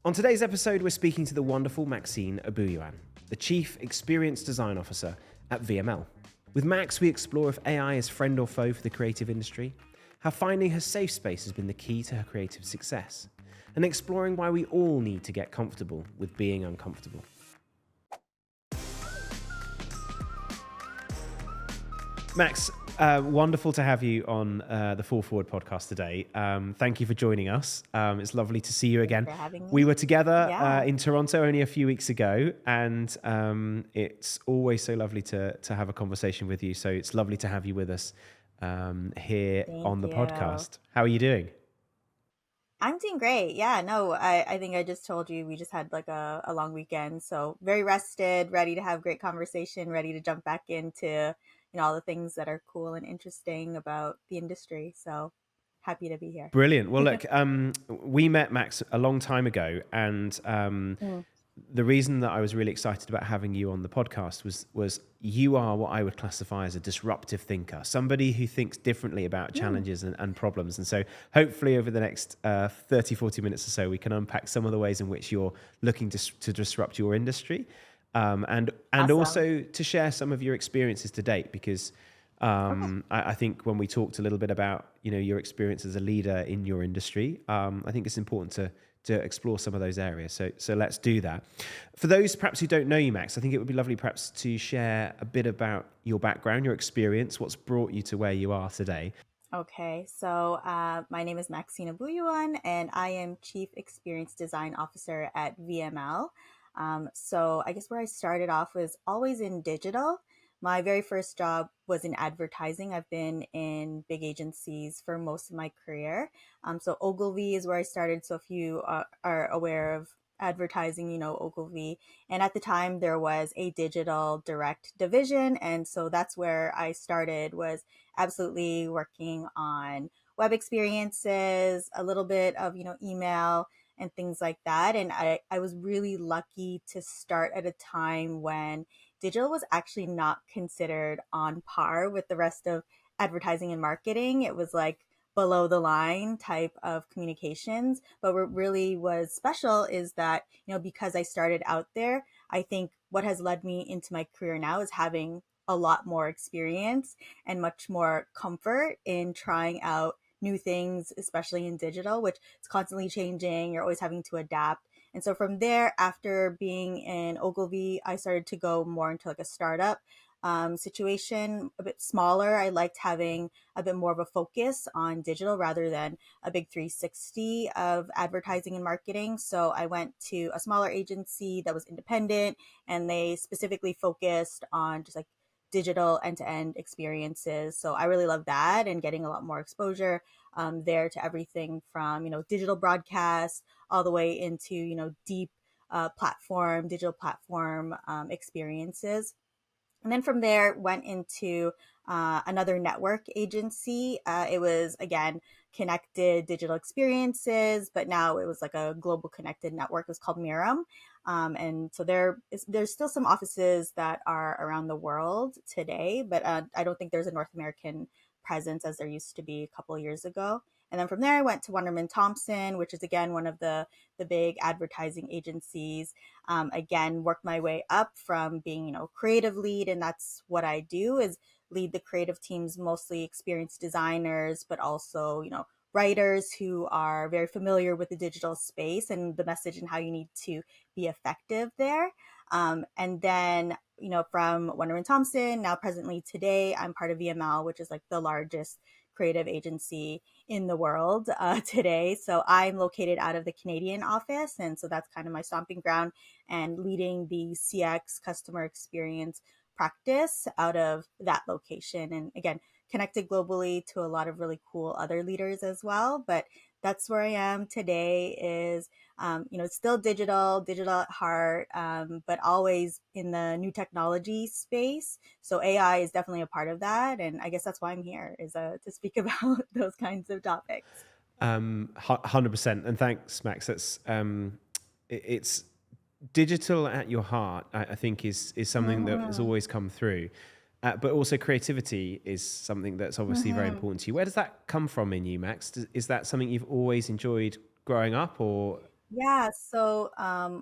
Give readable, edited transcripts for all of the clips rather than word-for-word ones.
On today's episode, we're speaking to the wonderful Maxinne Abuyuan, the Chief Experience Design Officer at VML. With Max, we explore if AI is friend or foe for the creative industry, how finding her safe space has been the key to her creative success, and exploring why we all need to get comfortable with being uncomfortable. Max, wonderful to have you on the Fall Forward podcast today. Thank you for joining us. It's lovely to see you again. Thanks for having me. We were together Yeah. in Toronto only a few weeks ago, and it's always so lovely to have a conversation with you. So it's lovely to have you with us here on the Thank you. podcast. How are you doing? I'm doing great. Yeah, no, I think I just told you we just had like a long weekend. So very rested, ready to have great conversation, ready to jump back into, all the things that are cool and interesting about the industry. So happy to be here. Brilliant. Well, look, we met Max a long time ago, and Mm. the reason that I was really excited about having you on the podcast was you are what I would classify as a disruptive thinker, somebody who thinks differently about challenges and problems. And so hopefully over the next 30, 40 minutes or so, we can unpack some of the ways in which you're looking to disrupt your industry, and Awesome. also to share some of your experiences to date, because I think when we talked a little bit about your experience as a leader in your industry, I think it's important to explore some of those areas. So let's do that. For those perhaps who don't know you, Max, I think it would be lovely perhaps to share a bit about your background, your experience, what's brought you to where you are today. Okay, so my name is Maxinne Abuyuan, and I am Chief Experience Design Officer at VML. So I guess where I started off was always in digital. My very first job was in advertising. I've been in big agencies for most of my career. So Ogilvy is where I started. So if you are aware of advertising, Ogilvy. And at the time there was a digital direct division. And so that's where I started, was absolutely working on web experiences, a little bit of, email and things like that. And I was really lucky to start at a time when digital was actually not considered on par with the rest of advertising and marketing. It was like below the line type of communications. But what really was special is that, because I started out there, I think what has led me into my career now is having a lot more experience and much more comfort in trying out new things, especially in digital, which is constantly changing. You're always having to adapt. And so from there, after being in Ogilvy, I started to go more into like a startup situation, a bit smaller. I liked having a bit more of a focus on digital rather than a big 360 of advertising and marketing. So I went to a smaller agency that was independent, and they specifically focused on just like digital end-to-end experiences. So I really love that, and getting a lot more exposure there to everything from, digital broadcast all the way into, deep digital platform experiences. And then from there, went into another network agency. It was, again, connected digital experiences, but now it was like a global connected network. It was called Mirum. And so there's still some offices that are around the world today, but I don't think there's a North American presence as there used to be a couple of years ago. And then from there, I went to Wunderman Thompson, which is, again, one of the big advertising agencies. Again, worked my way up from being, creative lead. And that's what I do, is lead the creative teams, mostly experienced designers, but also, writers who are very familiar with the digital space and the message and how you need to be effective there. And then, from Wunderman Thompson, now presently today, I'm part of VML, which is like the largest creative agency in the world today. So I'm located out of the Canadian office. And so that's kind of my stomping ground, and leading the CX customer experience practice out of that location. And again, connected globally to a lot of really cool other leaders as well. But that's where I am today, is, it's still digital at heart, but always in the new technology space. So AI is definitely a part of that. And I guess that's why I'm here, is to speak about those kinds of topics. 100%. And thanks, Max. It's digital at your heart, I think is something that has always come through. But also creativity is something that's obviously very important to you. Where does that come from in you, Max? Is that something you've always enjoyed growing up, or Yeah, so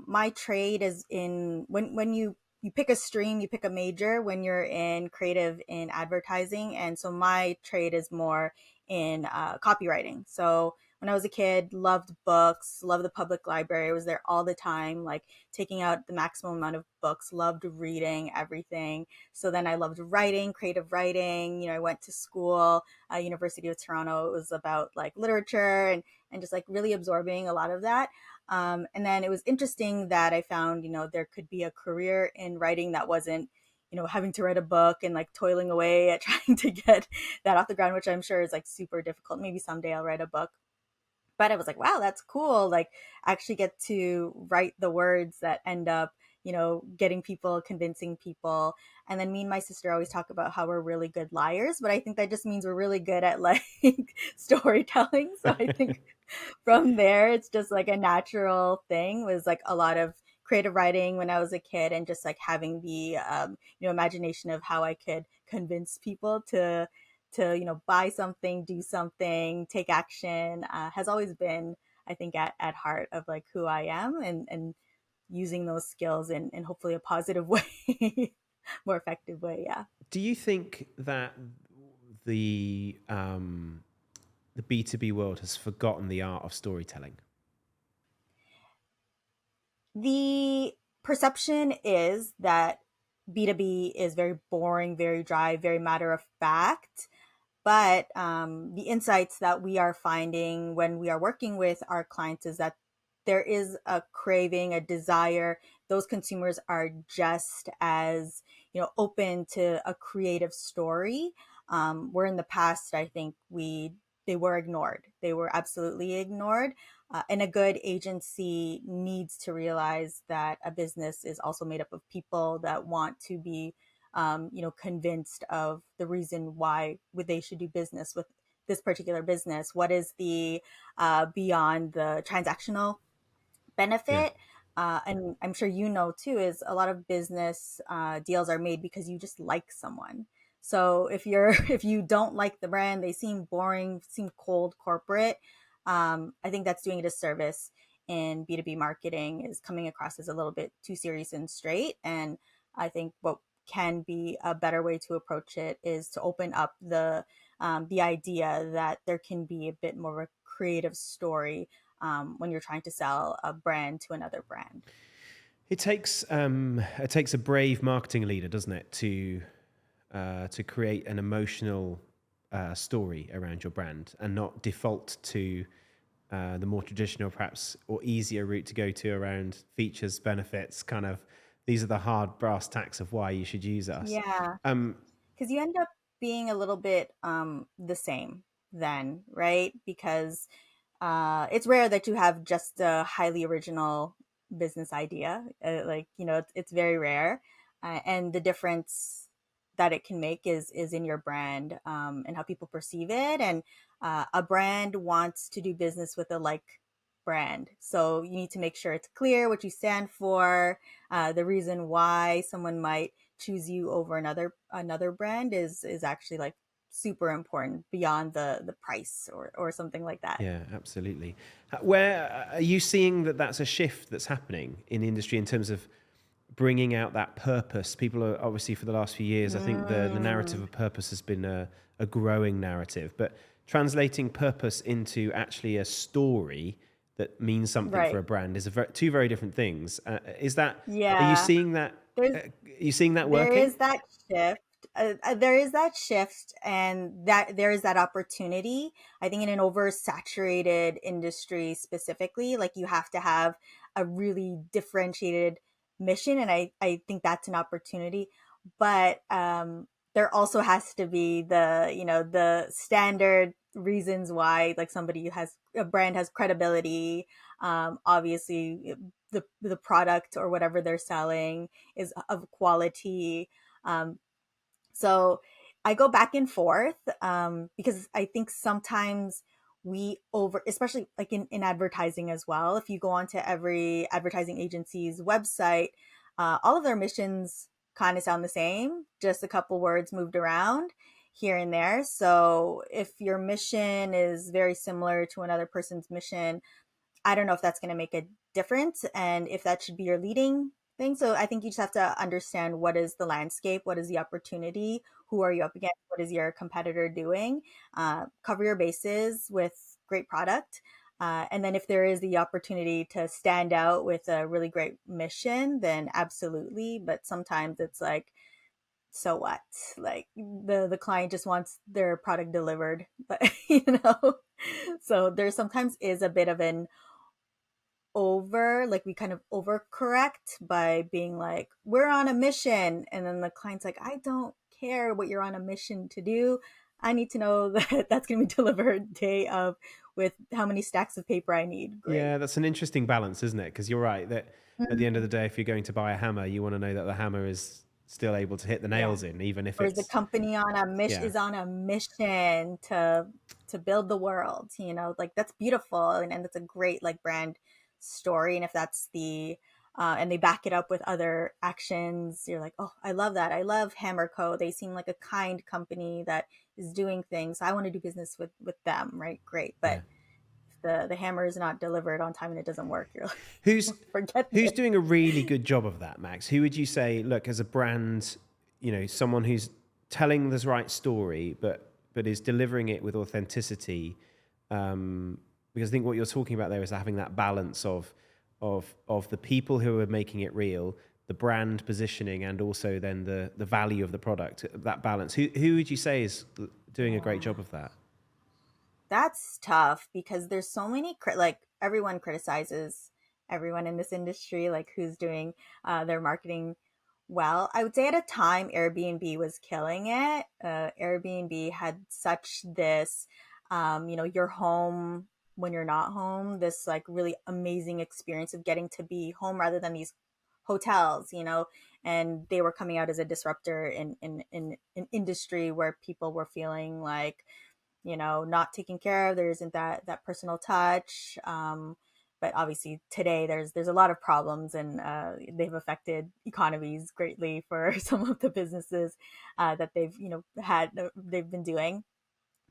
my trade is in when you pick a stream, you pick a major when you're in creative in advertising, and so my trade is more in copywriting. So when I was a kid, loved books, loved the public library. I was there all the time, like taking out the maximum amount of books. Loved reading everything. So then I loved writing, creative writing. You know, I went to school, University of Toronto. It was about like literature and just like really absorbing a lot of that. And then it was interesting that I found, you know, there could be a career in writing that wasn't, you know, having to write a book and like toiling away at trying to get that off the ground, which I'm sure is like super difficult. Maybe someday I'll write a book. But I was like, wow, that's cool. Like, I actually get to write the words that end up, you know, getting people, convincing people. And then me and my sister always talk about how we're really good liars, but I think that just means we're really good at like storytelling. So I think from there it's just like a natural thing, was like a lot of creative writing when I was a kid, and just like having the you know, imagination of how I could convince people to, you know, buy something, do something, take action, has always been, I think, at heart of like who I am, and using those skills in hopefully a positive way, more effective way. Yeah. Do you think that the um, the B2B world has forgotten the art of storytelling? The perception is that B2B is very boring, very dry, very matter of fact. But the insights that we are finding when we are working with our clients is that there is a craving, a desire. Those consumers are just as, you know, open to a creative story. Where in the past, I think they were ignored. They were absolutely ignored. And a good agency needs to realize that a business is also made up of people that want to be, you know, convinced of the reason why would they should do business with this particular business. What is the beyond the transactional Yeah. benefit? And I'm sure you know too, is a lot of business deals are made because you just like someone. So if you're if you don't like the brand, they seem boring, seem cold, corporate. I think that's doing a disservice in B2B marketing, is coming across as a little bit too serious and straight. And I think what can be a better way to approach it is to open up the idea that there can be a bit more of a creative story when you're trying to sell a brand to another brand. It takes a brave marketing leader, doesn't it, to create an emotional story around your brand and not default to the more traditional, perhaps, or easier route to go to around features, benefits, kind of. These are the hard brass tacks of why you should use us. Yeah, Um, because you end up being a little bit the same then, right? Because it's rare that you have just a highly original business idea. Like, you know, it's very rare, and the difference that it can make is in your brand, and how people perceive it. And a brand wants to do business with a like brand, so you need to make sure it's clear what you stand for. The reason why someone might choose you over another brand is actually like super important beyond the price or something like that. Yeah, absolutely. Where are you seeing that that's a shift that's happening in the industry in terms of bringing out that purpose? People are obviously, for the last few years, I think the narrative Mm, of purpose has been a growing narrative, but translating purpose into actually a story that means something for right. a brand is two very different things. Is that, are you Yeah. seeing that? There's Are you seeing that there working? is that shift. There is that shift, and that there is that opportunity. I think in an oversaturated industry specifically, like you have to have a really differentiated mission, and I think that's an opportunity. But there also has to be the, you know, the standard reasons why like somebody has a brand has credibility. Obviously, the product or whatever they're selling is of quality. Um, so I go back and forth, because I think sometimes we over, especially like in advertising as well. If you go onto every advertising agency's website, all of their missions kind of sound the same, just a couple words moved around here and there. So if your mission is very similar to another person's mission, I don't know if that's going to make a difference and if that should be your leading thing. So I think you just have to understand what is the landscape, what is the opportunity, who are you up against, what is your competitor doing, cover your bases with great product. And then if there is the opportunity to stand out with a really great mission, then absolutely. But sometimes it's like, so what? Like the client just wants their product delivered, but so there sometimes is a bit of an like we kind of overcorrect by being like, we're on a mission. And then the client's like, I don't care what you're on a mission to do. I need to know that that's going to be delivered day of with how many stacks of paper I need. Great. Yeah, that's an interesting balance, isn't it? Because you're right that at the end of the Mhm. day, if you're going to buy a hammer, you want to know that the hammer is still able to hit the Yeah. nails in, even if Or is the it's, company on a mission yeah, is on a mission to build the world, like that's beautiful and that's a great like brand story. And if that's the and they back it up with other actions, you're like, oh, I love that. I love Hammer Co. They seem like a kind company that is doing things. I want to do business with them, right? Great. But yeah. if the hammer is not delivered on time and it doesn't work, you're Who's like, forget who's this. doing a really good job of that, Max? Who would you say, look, as a brand, someone who's telling the right story, but is delivering it with authenticity? Because I think what you're talking about there is having that balance of the people who are making it real, the brand positioning, and also then the value of the product. That balance. Who would you say is doing a great Yeah. job of that? That's tough because there's so many like everyone criticizes everyone in this industry, like who's doing their marketing well. I would say at a time Airbnb was killing it. Airbnb had such this you're home when you're not home, this like really amazing experience of getting to be home rather than these hotels, and they were coming out as a disruptor in an industry where people were feeling like not taken care of. There isn't that personal touch. But obviously today there's a lot of problems, and they've affected economies greatly for some of the businesses that they've been doing.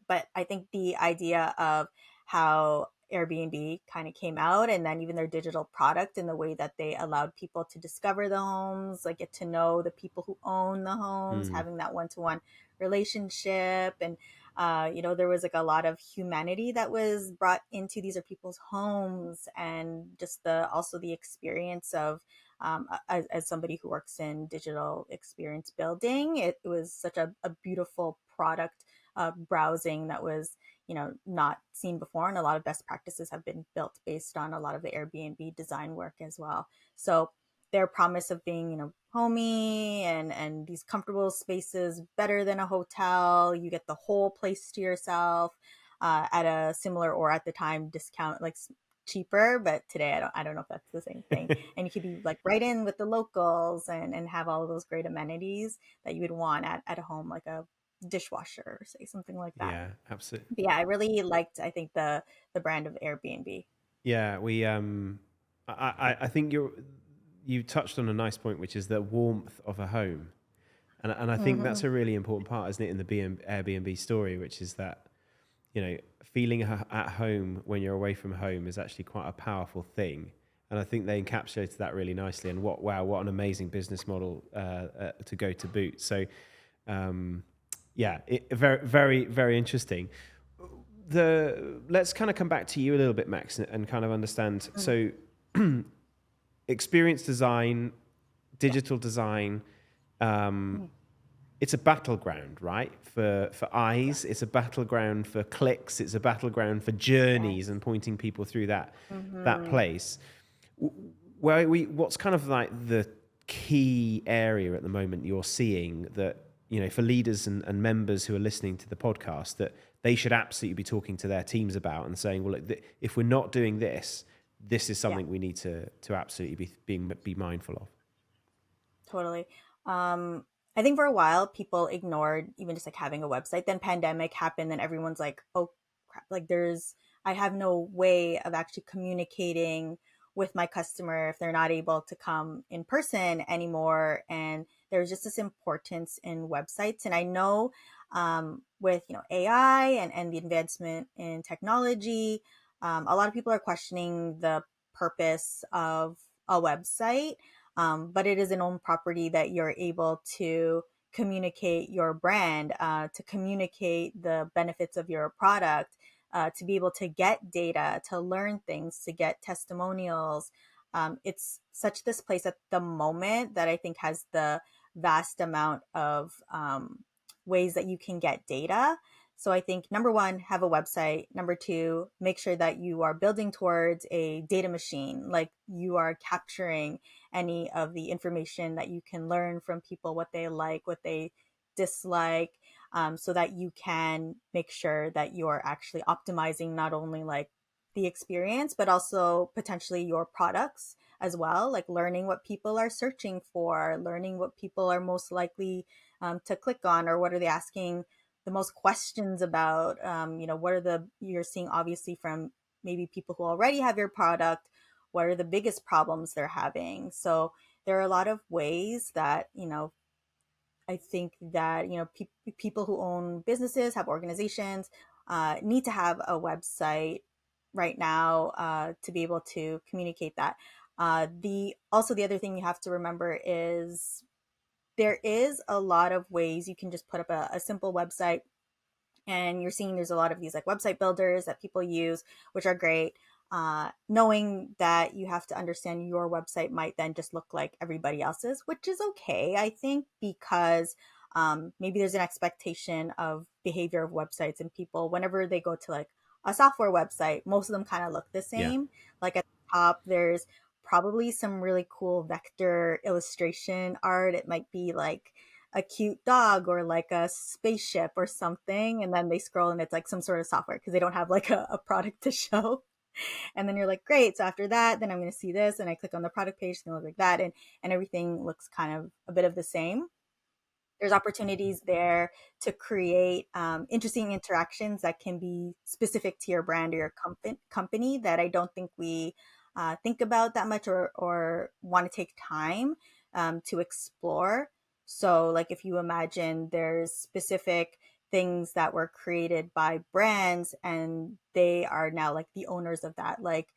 But I think the idea of how Airbnb kind of came out, and then even their digital product and the way that they allowed people to discover the homes, like get to know the people who own the homes, Mm, having that one-to-one relationship. And there was like a lot of humanity that was brought into these are people's homes, and just the experience of as somebody who works in digital experience building, it was such a beautiful product browsing that was not seen before, and a lot of best practices have been built based on a lot of the Airbnb design work as well. So their promise of being homey and these comfortable spaces, better than a hotel, you get the whole place to yourself at a similar, or at the time discount, like cheaper. But today I don't know if that's the same thing. And you could be like right in with the locals and have all of those great amenities that you would want at a home, like a dishwasher, or say something like that. yeah, absolutely. But yeah, I really liked, I think, the brand of Airbnb. Yeah, I think you touched on a nice point, which is the warmth of a home, and I think Mm-hmm. that's a really important part, isn't it, in the Airbnb story, which is that feeling at home when you're away from home is actually quite a powerful thing, and I think they encapsulated that really nicely. And what an amazing business model to go to boot. So, yeah, very very very interesting. Let's kind of come back to you a little bit, Max, and kind of understand. So, experience design, Yeah. digital design, um, Mhm. it's a battleground, right? For eyes, Yes. it's a battleground for clicks, it's a battleground for Yes. journeys and pointing people through that Mm-hmm. place. What's kind of like the key area at the moment you're seeing that for leaders and members who are listening to the podcast that they should absolutely be talking to their teams about and saying, well, look, if we're not doing this, this is Yeah. something we need to absolutely be mindful of. Totally. I think for a while people ignored even just like having a website. Then pandemic happened, and everyone's like, "Oh crap! Like I have no way of actually communicating with my customer if they're not able to come in person anymore." And there's just this importance in websites. And I know with AI and the advancement in technology. A lot of people are questioning the purpose of a website, but it is an own property that you're able to communicate your brand, to communicate the benefits of your product, to be able to get data, to learn things, to get testimonials. It's such this place at the moment that I think has the vast amount of ways that you can get data. So I think number one, have a website. Number two, make sure that you are building towards a data machine, like you are capturing any of the information that you can learn from people, what they like, what they dislike, so that you can make sure that you're actually optimizing not only like the experience, but also potentially your products as well, like learning what people are searching for, learning what people are most likely to click on, or what are they asking the most questions about. What are the, you're seeing obviously from maybe people who already have your product, what are the biggest problems they're having. So there are a lot of ways that, I think that, people who own businesses, have organizations, need to have a website right now, to be able to communicate that. The other thing you have to remember is there is a lot of ways you can just put up a simple website, and you're seeing there's a lot of these like website builders that people use, which are great. Knowing that you have to understand your website might then just look like everybody else's, which is okay, I think, because maybe there's an expectation of behavior of websites, and people, whenever they go to like a software website, most of them kind of look the Yeah. same. Like at the top, there's probably some really cool vector illustration art. It might be like a cute dog or like a spaceship or something, and then they scroll and it's like some sort of software because they don't have like a product to show. And then you're like, great, so after that, then I'm going to see this, and I click on the product page, it's going to look like that, and everything looks kind of a bit of the same. There's opportunities there to create interesting interactions that can be specific to your brand or your company that I don't think we think about that much, or want to take time to explore. So, like, if you imagine there's specific things that were created by brands and they are now like the owners of that, like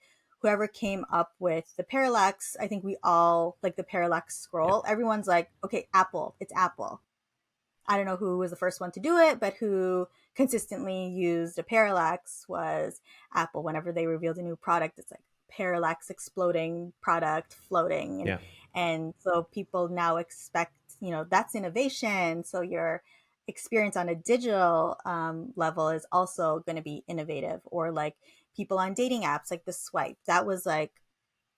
whoever came up with the parallax, I think we all like the parallax Yeah. scroll. Everyone's like, okay, Apple, it's Apple. I don't know who was the first one to do it, but who consistently used a parallax was Apple. Whenever they revealed a new product, it's like parallax exploding product floating. And Yeah. and so people now expect, that's innovation. So your experience on a digital level is also going to be innovative. Or like people on dating apps, like the swipe. That was like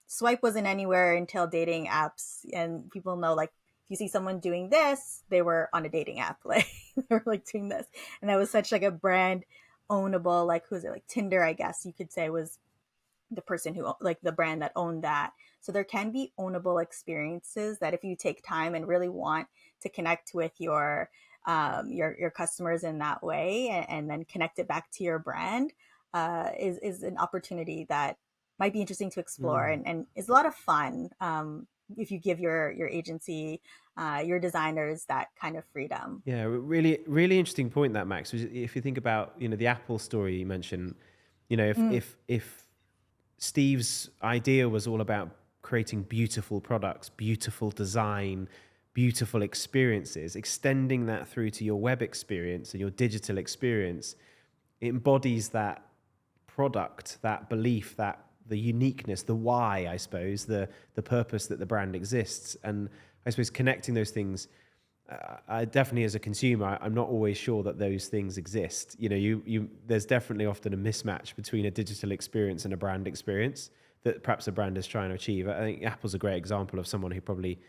swipe wasn't anywhere until dating apps, and people know like if you see someone doing this, they were on a dating app, like they were like doing this, and that was such like a brand ownable, like who's it, like Tinder, I guess you could say, was the person who, like the brand that owned that. So there can be ownable experiences that if you take time and really want to connect with your customers in that way, and then connect it back to your brand, is an opportunity that might be interesting to explore, Mm. and is a lot of fun, if you give your agency, your designers, that kind of freedom. Yeah, really, really interesting point that, Max. If you think about, the Apple story you mentioned, if Mm, if Steve's idea was all about creating beautiful products, beautiful design, beautiful experiences, extending that through to your web experience and your digital experience, it embodies that product, that belief, that the uniqueness, the why, I suppose, the purpose that the brand exists. And I suppose connecting those things, I definitely, as a consumer, I'm not always sure that those things exist. There's definitely often a mismatch between a digital experience and a brand experience that perhaps a brand is trying to achieve. I think Apple's a great example of someone who probably,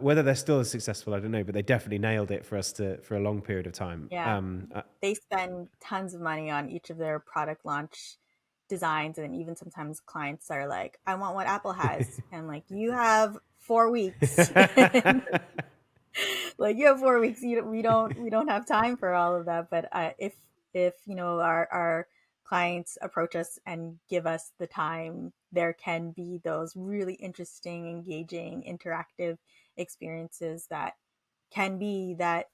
whether they're still as successful, I don't know, but they definitely nailed it for a long period of time. yeah, they spend tons of money on each of their product launch designs, and even sometimes clients are like, I want what Apple has, and like, you have 4 weeks. Like, you have 4 weeks. We don't have time for all of that. But if our clients approach us and give us the time, there can be those really interesting, engaging, interactive experiences that can be that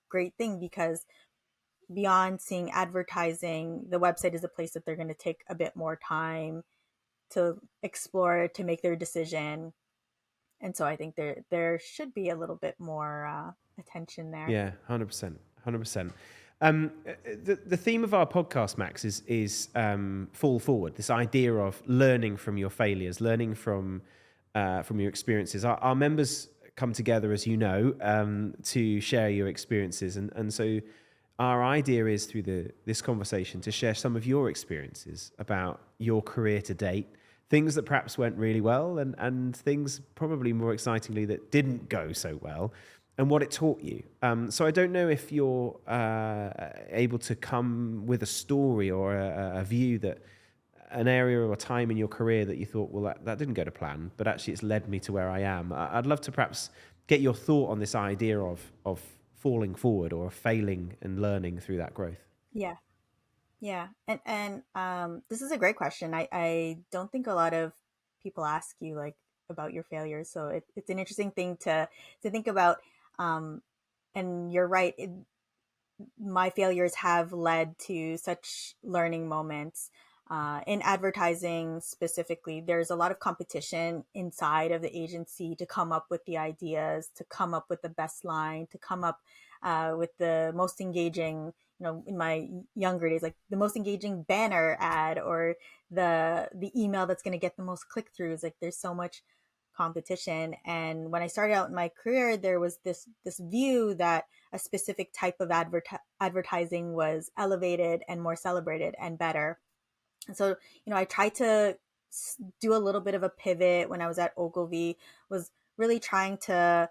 great thing, because beyond seeing advertising, the website is a place that they're going to take a bit more time to explore, to make their decision. And so I think there should be a little bit more attention there. Yeah, 100%, 100%. The theme of our podcast, Max, is fall forward. This idea of learning from your failures, learning from your experiences. Our members come together, as you know, to share your experiences, and so our idea is through this conversation to share some of your experiences about your career to date, things that perhaps went really well, and things probably more excitingly that didn't go so well, and what it taught you. So I don't know if you're able to come with a story or a view that an area or a time in your career that you thought, well, that didn't go to plan, but actually it's led me to where I am. I'd love to perhaps get your thought on this idea of falling forward or failing and learning through that growth. Yeah. Yeah. And this is a great question. I don't think a lot of people ask you like about your failures. So it's an interesting thing to think about. Um, and you're right. My failures have led to such learning moments. In advertising specifically, there's a lot of competition inside of the agency to come up with the ideas, to come up with the best line, to come up with the most engaging, in my younger days, like the most engaging banner ad or the email that's going to get the most click throughs. Like there's so much competition. And when I started out in my career, there was this view that a specific type of advertising was elevated and more celebrated and better. And so, I tried to do a little bit of a pivot when I was at Ogilvy, was really trying to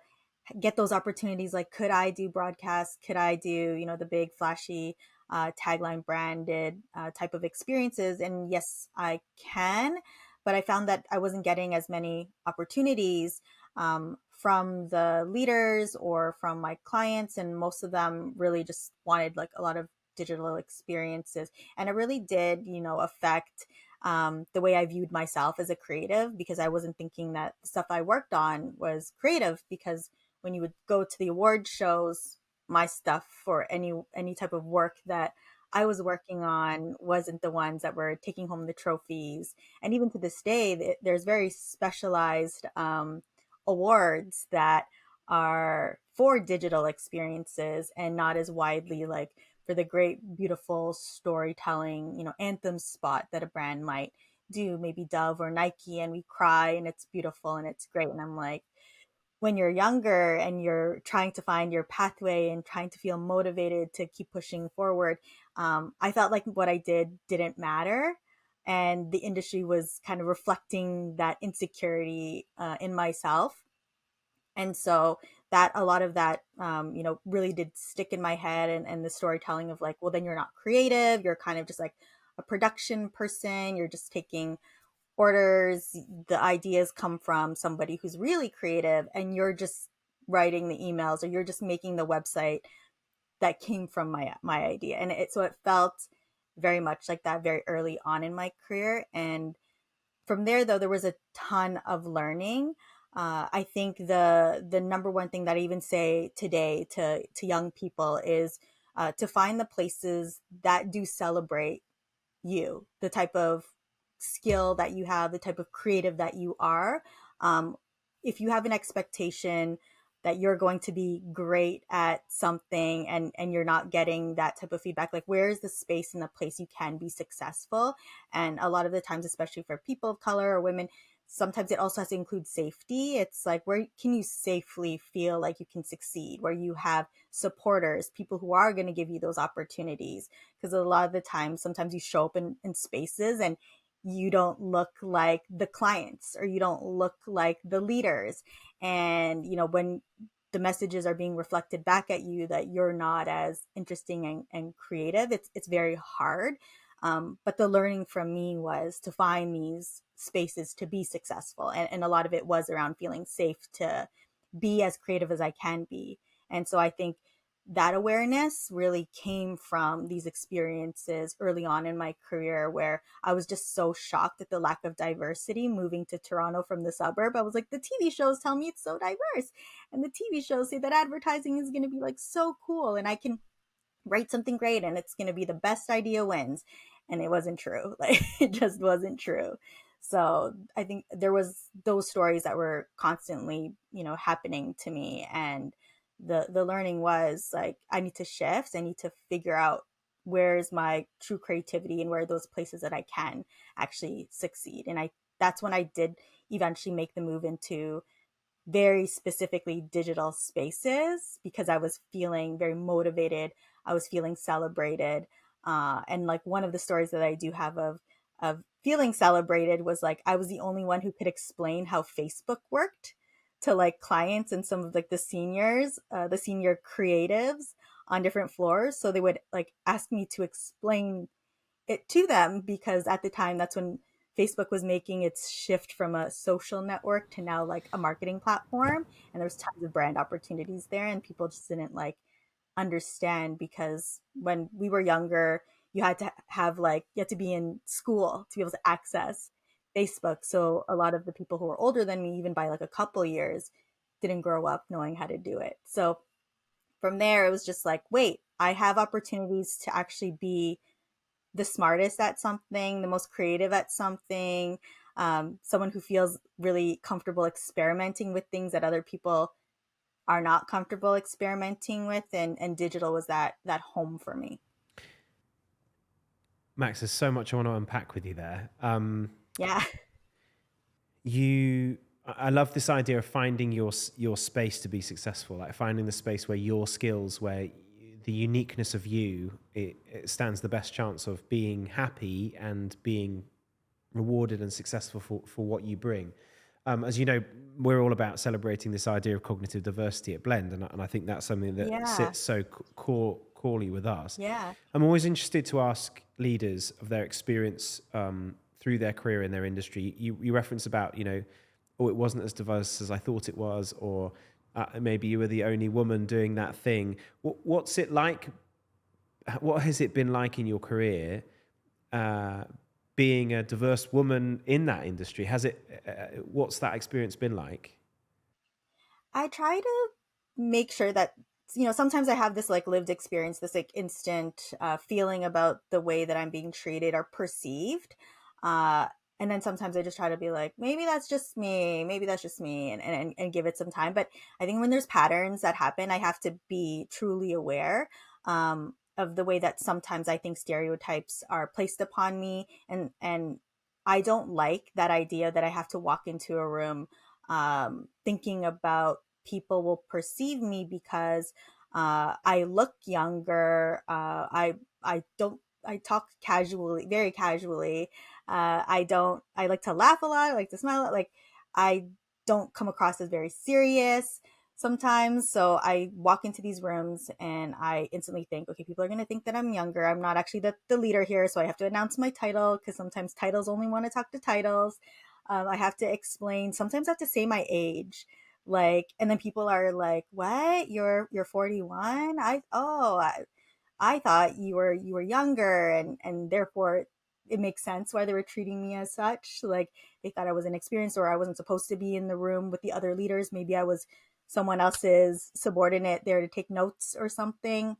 get those opportunities. Like, could I do broadcast? Could I do, the big flashy tagline branded type of experiences? And yes, I can, but I found that I wasn't getting as many opportunities from the leaders or from my clients. And most of them really just wanted like a lot of digital experiences. And it really did, affect the way I viewed myself as a creative, because I wasn't thinking that the stuff I worked on was creative. Because when you would go to the award shows, my stuff or any type of work that I was working on wasn't the ones that were taking home the trophies. And even to this day, there's very specialized awards that are for digital experiences and not as widely like for the great, beautiful storytelling, anthem spot that a brand might do, maybe Dove or Nike, and we cry and it's beautiful and it's great. And I'm like, when you're younger and you're trying to find your pathway and trying to feel motivated to keep pushing forward, I felt like what I did didn't matter. And the industry was kind of reflecting that insecurity in myself. And so that a lot of that, really did stick in my head, and the storytelling of like, well, then you're not creative. You're kind of just like a production person. You're just taking orders. The ideas come from somebody who's really creative, and you're just writing the emails, or you're just making the website that came from my idea. And so it felt very much like that very early on in my career. And from there, though, there was a ton of learning. I think the number one thing that I even say today to young people is to find the places that do celebrate you, the type of skill that you have, the type of creative that you are. Um, if you have an expectation that you're going to be great at something, and you're not getting that type of feedback, like where is the space and the place you can be successful? And a lot of the times, especially for people of color or women, sometimes it also has to include safety. It's like, where can you safely feel like you can succeed, where you have supporters, people who are going to give you those opportunities? Because a lot of the time, sometimes you show up in spaces and you don't look like the clients, or you don't look like the leaders. And, when the messages are being reflected back at you that you're not as interesting and creative, it's very hard. But the learning from me was to find these spaces to be successful. And a lot of it was around feeling safe to be as creative as I can be. And so I think that awareness really came from these experiences early on in my career, where I was just so shocked at the lack of diversity moving to Toronto from the suburb. I was like, the TV shows tell me it's so diverse, and the TV shows say that advertising is going to be like so cool, and I can write something great and it's going to be the best idea wins. And it wasn't true. Like it just wasn't true. So I think there was those stories that were constantly, happening to me. And the learning was like, I need to shift. I need to figure out where's my true creativity and where are those places that I can actually succeed. And that's when I did eventually make the move into very specifically digital spaces because I was feeling very motivated. I was feeling celebrated. And like one of the stories that I do have of feeling celebrated was like I was the only one who could explain how Facebook worked to like clients and some of like the senior creatives on different floors. So they would like ask me to explain it to them because at the time that's when Facebook was making its shift from a social network to now like a marketing platform, and there's tons of brand opportunities there and people just didn't like understand because when we were younger you had to have like you had to be in school to be able to access Facebook. So a lot of the people who were older than me, even by like a couple years, didn't grow up knowing how to do it. So from there it was just like, wait, I have opportunities to actually be the smartest at something, the most creative at something, someone who feels really comfortable experimenting with things that other people are not comfortable experimenting with, and digital was that home for me. Max, there's so much I want to unpack with you there. Yeah. I love this idea of finding your space to be successful, like finding the space where your skills, where the uniqueness of you, it stands the best chance of being happy and being rewarded and successful for what you bring. As you know, we're all about celebrating this idea of cognitive diversity at Blend, and I think that's something that Yeah. sits so corely with us. Yeah. I'm always interested to ask leaders of their experience through their career in their industry. You reference about, oh, it wasn't as diverse as I thought it was, or maybe you were the only woman doing that thing. What's it like? What has it been like in your career being a diverse woman in that industry? What's that experience been like? I try to make sure that sometimes I have this like lived experience, this like instant feeling about the way that I'm being treated or perceived. Uh, and then sometimes I just try to be like, maybe that's just me, and give it some time. But I think when there's patterns that happen, I have to be truly aware of the way that sometimes I think stereotypes are placed upon me, and I don't like that idea that I have to walk into a room thinking about people will perceive me because I look younger. I don't. I talk casually, very casually. I don't. I like to laugh a lot. I like to smile a lot. Like I don't come across as very serious sometimes. So I walk into these rooms and I instantly think, okay, people are going to think that I'm younger. I'm not actually the leader here. So I have to announce my title because sometimes titles only want to talk to titles. I have to explain, sometimes I have to say my age. Like, and then people are like, what? You're 41? I thought you were younger, and therefore it makes sense why they were treating me as such. Like they thought I was inexperienced or I wasn't supposed to be in the room with the other leaders. Maybe I was someone else's subordinate there to take notes or something.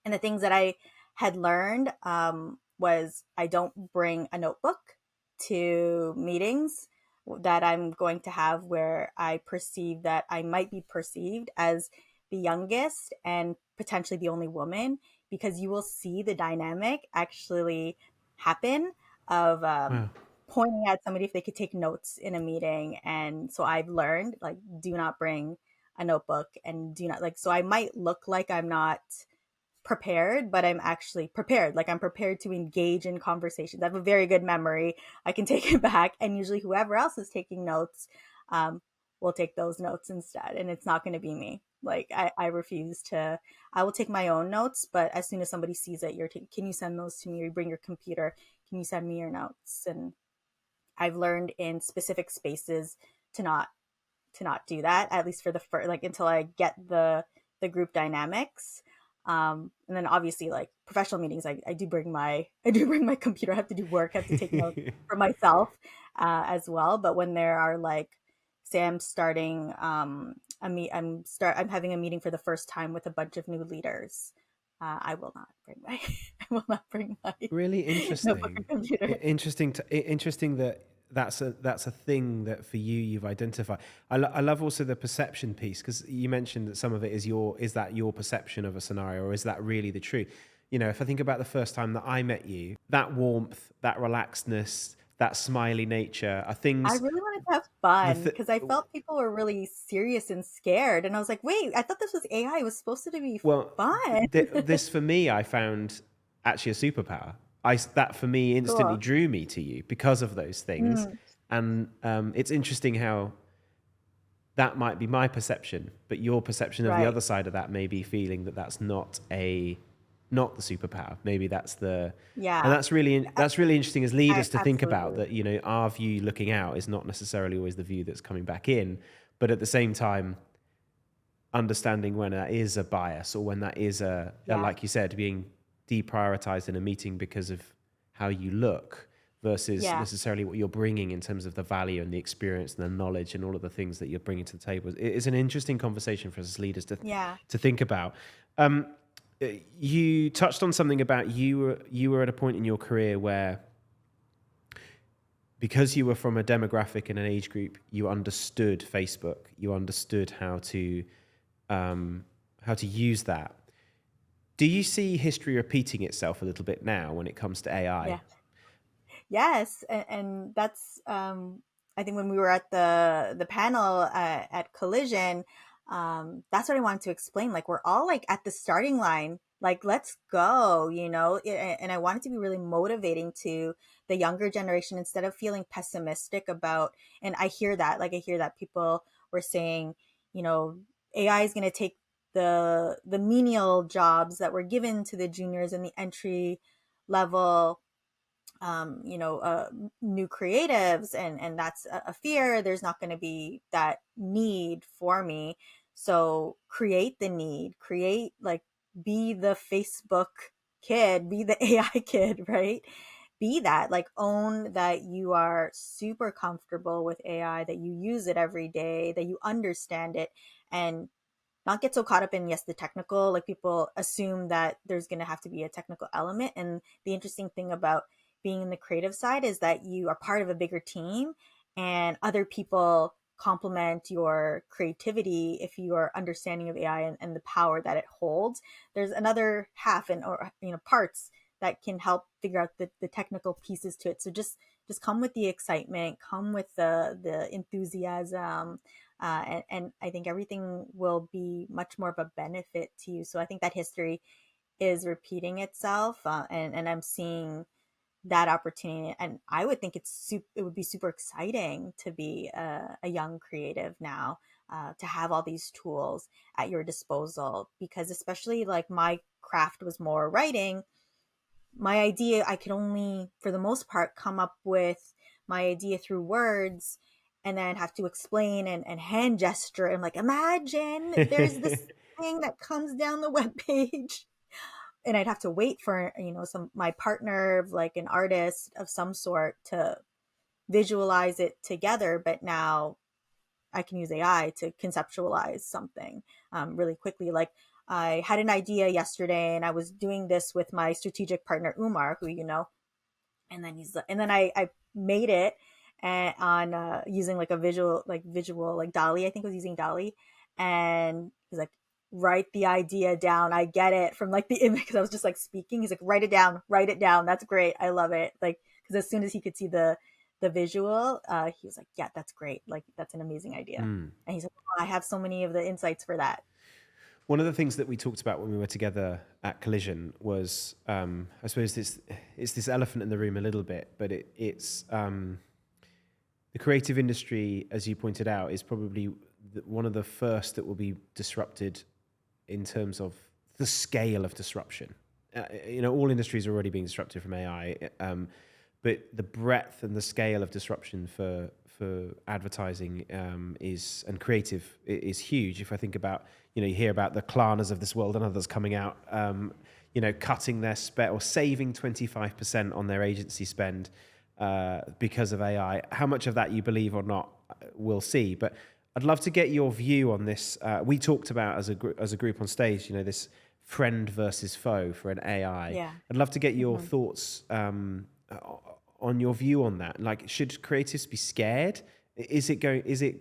And the things that I had learned was I don't bring a notebook to meetings that I'm going to have where I perceive that I might be perceived as the youngest and potentially the only woman, because you will see the dynamic actually happen of Wow. pointing at somebody if they could take notes in a meeting. And so I've learned, like, do not bring a notebook and do not, like, so I might look like I'm not prepared, but I'm actually prepared. Like I'm prepared to engage in conversations. I have a very good memory. I can take it back, and usually whoever else is taking notes will take those notes instead, and it's not going to be me. Like I refuse to. I will take my own notes, but as soon as somebody sees it, can you send those to me? Or you bring your computer. Can you send me your notes? And I've learned in specific spaces to not do that, at least for the first, like until I get the group dynamics. And then obviously like professional meetings, I do bring my I do bring my computer. I have to do work. I have to take notes for myself as well. But when there are like, say I'm starting I'm having a meeting for the first time with a bunch of new leaders. I will not bring my I will not bring my Really notebook or interesting. computer. Interesting that that's a thing that for you you've identified. I love also the perception piece, because you mentioned that some of it is that your perception of a scenario, or is that really the truth? You know, if I think about the first time that I met you, that warmth, that relaxedness, that smiley nature are I things. really wanted to have The fun because I felt people were really serious and scared, and I was like, "Wait, I thought this was AI. It was supposed to be Well, fun." this for me, I found actually a superpower. That for me instantly Cool. drew me to you because of those things, Mm, and it's interesting how that might be my perception, but your perception of the right. other side of that may be feeling that that's not the superpower. Maybe that's the, and Yeah. that's really interesting as leaders I to think about, absolutely. that, you know, our view looking out is not necessarily always the view that's coming back in, but at the same time, understanding when that is a bias, or when that is Yeah. like you said, being deprioritized in a meeting because of how you look versus Yeah. necessarily what you're bringing in terms of the value and the experience and the knowledge and all of the things that you're bringing to the table. It is an interesting conversation for us as leaders Yeah. to think about. Um, you touched on something about you were at a point in your career where, because you were from a demographic and an age group, you understood Facebook, you understood how to use that. Do you see history repeating itself a little bit now when it comes to Yeah. AI? Yes, and that's I think when we were at the panel at Collision, that's what I wanted to explain. Like we're all like at the starting line. Like let's go, you know. And I wanted to be really motivating to the younger generation instead of feeling pessimistic about. And I hear that, like I hear that people were saying, you know, AI is going to take the menial jobs that were given to the juniors and the entry level you know, new creatives, and that's a fear. There's not going to be that need for me. So create the need, create like be the Facebook kid, be the AI kid, right? Be that, like own that you are super comfortable with AI, that you use it every day, that you understand it, and not get so caught up in yes the technical. Like people assume that there's going to have to be a technical element, and the interesting thing about being in the creative side is that you are part of a bigger team, and other people complement your creativity if your understanding of AI and the power that it holds. There's another half and or you know parts that can help figure out the technical pieces to it. So just come with the excitement, come with the enthusiasm, and I think everything will be much more of a benefit to you. So I think that history is repeating itself, and I'm seeing that opportunity. And I would think it would be super exciting to be a young creative now, to have all these tools at your disposal. Because especially like my craft was more writing, my idea I could only for the most part come up with my idea through words, and then have to explain and hand gesture and like imagine there's this thing that comes down the web page, and I'd have to wait for you know some my partner like an artist of some sort to visualize it together. But now I can use AI to conceptualize something really quickly. Like I had an idea yesterday, and I was doing this with my strategic partner Umar, who you know, and then I made it on using like a visual like Dolly. I think I was using Dolly, and he's like, write the idea down. I get it from like the image because I was just like speaking. He's like, write it down, write it down. That's great. I love it. Like because as soon as he could see the visual, he was like, yeah, that's great. Like that's an amazing idea. Mm. And he's like, oh, I have so many of the insights for that. One of the things that we talked about when we were together at Collision was, I suppose it's this elephant in the room a little bit, but it's the creative industry, as you pointed out, is probably one of the first that will be disrupted in terms of the scale of disruption. You know, all industries are already being disrupted from AI, but the breadth and the scale of disruption for advertising is and creative is huge. If I think about, you know, you hear about the Klarnas of this world and others coming out, you know, cutting their spend or saving 25% on their agency spend because of AI. How much of that you believe or not, we'll see. But I'd love to get your view on this. We talked about as a group on stage, you know, this friend versus foe for an AI. Yeah. I'd love to get your Hmm. thoughts on your view on that. Like, should creatives be scared? Is it going? Is it,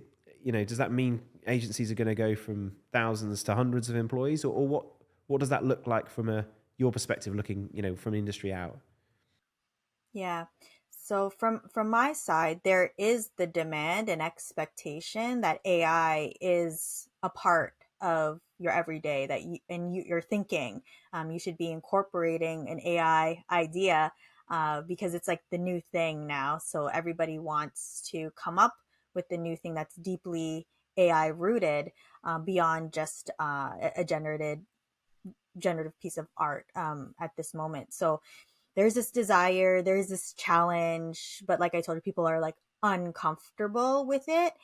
does that mean agencies are going to go from thousands to hundreds of employees, or what? What does that look like from your perspective, looking from industry out? Yeah. So from my side, there is the demand and expectation that AI is a part of your everyday, that you're thinking. You should be incorporating an AI idea, because it's like the new thing now. So everybody wants to come up with the new thing that's deeply AI rooted, beyond just a generative piece of art, at this moment. So there's this desire, there's this challenge, but like I told you, people are like uncomfortable with it.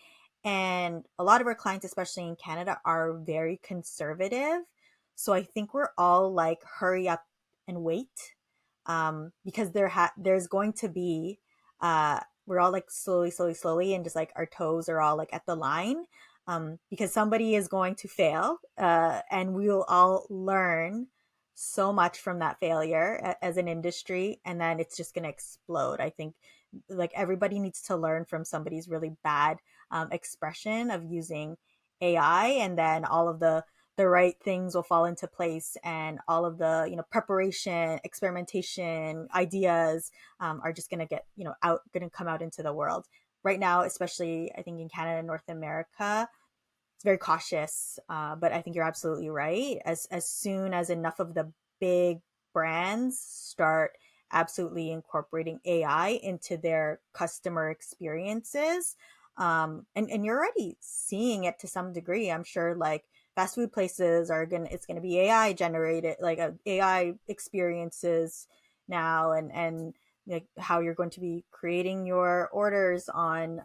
And a lot of our clients, especially in Canada, are very conservative. So I think we're all like, hurry up and wait, because there's going to be, we're all like slowly, and just like our toes are all like at the line, because somebody is going to fail, and we'll all learn so much from that failure as an industry, and then it's just going to explode. I think like everybody needs to learn from somebody's really bad, expression of using AI, and then all of the right things will fall into place, and all of the preparation, experimentation, ideas, are just going to get out going to come out into the world. Right now, especially I think in Canada and North America, it's very cautious. But I think you're absolutely right. As soon as enough of the big brands start absolutely incorporating AI into their customer experiences, and you're already seeing it to some degree. I'm sure like fast food places are gonna it's gonna be AI generated, like AI experiences now, and like how you're going to be creating your orders on,